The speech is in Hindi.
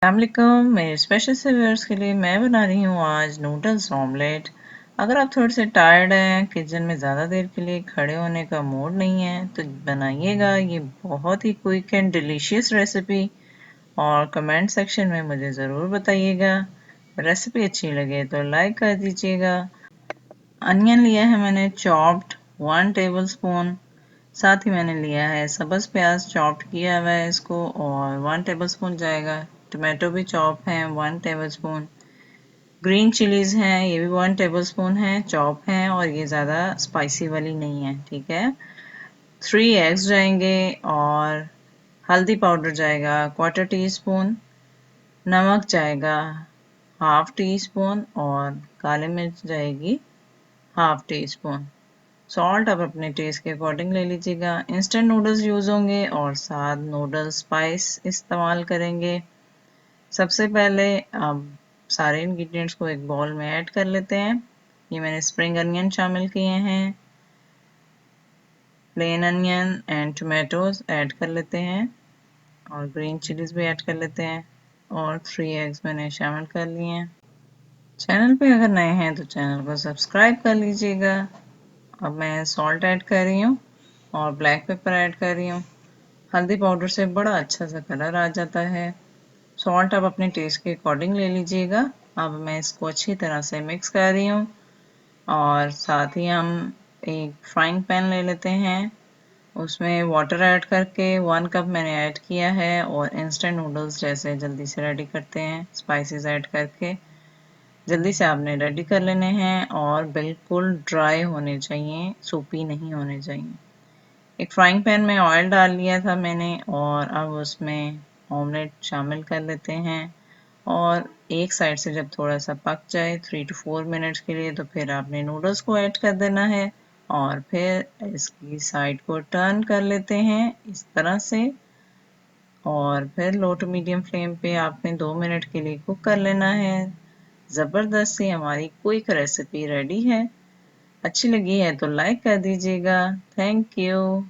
अस्सलामुअलैकुम। मेरे स्पेशल से व्यूअर्स के लिए मैं बना रही हूँ आज नूडल्स ऑमलेट। अगर आप थोड़े से टायर्ड हैं, किचन में ज़्यादा देर के लिए खड़े होने का मूड नहीं है, तो बनाइएगा ये बहुत ही क्विक एंड डिलीशियस रेसिपी और कमेंट सेक्शन में मुझे ज़रूर बताइएगा। रेसिपी अच्छी लगे तो लाइक कर दीजिएगा। अनियन लिया है मैंने चॉप्ड 1 टेबलस्पून। साथ ही मैंने लिया है सब्ज़ प्याज चॉप्ड किया हुआ है इसको, और 1 टेबलस्पून जाएगा। टमाटो भी चॉप है 1 टेबलस्पून। ग्रीन चिलीज़ हैं, ये भी 1 टेबलस्पून है, चॉप हैं और ये ज़्यादा स्पाइसी वाली नहीं है, ठीक है। 3 एग्स जाएंगे और हल्दी पाउडर जाएगा 1/4 टीस्पून। नमक जाएगा 1/2 टीस्पून और काली मिर्च जाएगी 1/2 टीस्पून। सॉल्ट आप अपने टेस्ट के अकॉर्डिंग ले लीजिएगा। इंस्टेंट नूडल्स यूज़ होंगे और साथ नूडल स्पाइस इस्तेमाल करेंगे। सबसे पहले अब सारे इंग्रेडिएंट्स को एक बाउल में ऐड कर लेते हैं। ये मैंने स्प्रिंग अनियन शामिल किए हैं, plain onion and tomatoes add कर लेते हैं और ग्रीन चिलीज भी ऐड कर लेते हैं और 3 एग्स मैंने शामिल कर लिए हैं। चैनल पे अगर नए हैं तो चैनल को सब्सक्राइब कर लीजिएगा। अब मैं सॉल्ट ऐड कर रही हूँ और ब्लैक पेपर ऐड कर रही हूँ। हल्दी पाउडर से बड़ा अच्छा सा कलर आ जाता है। सॉल्ट आप अपने टेस्ट के अकॉर्डिंग ले लीजिएगा। अब मैं इसको अच्छी तरह से मिक्स कर रही हूँ और साथ ही हम एक फ्राइंग पैन ले लेते हैं। उसमें वाटर ऐड करके 1 कप मैंने ऐड किया है और इंस्टेंट नूडल्स जैसे जल्दी से रेडी करते हैं, स्पाइसेस ऐड करके जल्दी से आपने रेडी कर लेने हैं और बिल्कुल ड्राई होने चाहिए, सूपी नहीं होने चाहिए। एक फ्राइंग पैन में ऑयल डाल लिया था मैंने और अब उसमें ऑमलेट शामिल कर लेते हैं और एक साइड से जब थोड़ा सा पक जाए 3 to 4 मिनट्स के लिए, तो फिर आपने नूडल्स को ऐड कर देना है और फिर इसकी साइड को टर्न कर लेते हैं इस तरह से और फिर लो टू मीडियम फ्लेम पे आपने 2 मिनट के लिए कुक कर लेना है। ज़बरदस्त सी हमारी क्विक रेसिपी रेडी है। अच्छी लगी है तो लाइक कर दीजिएगा। Thank you.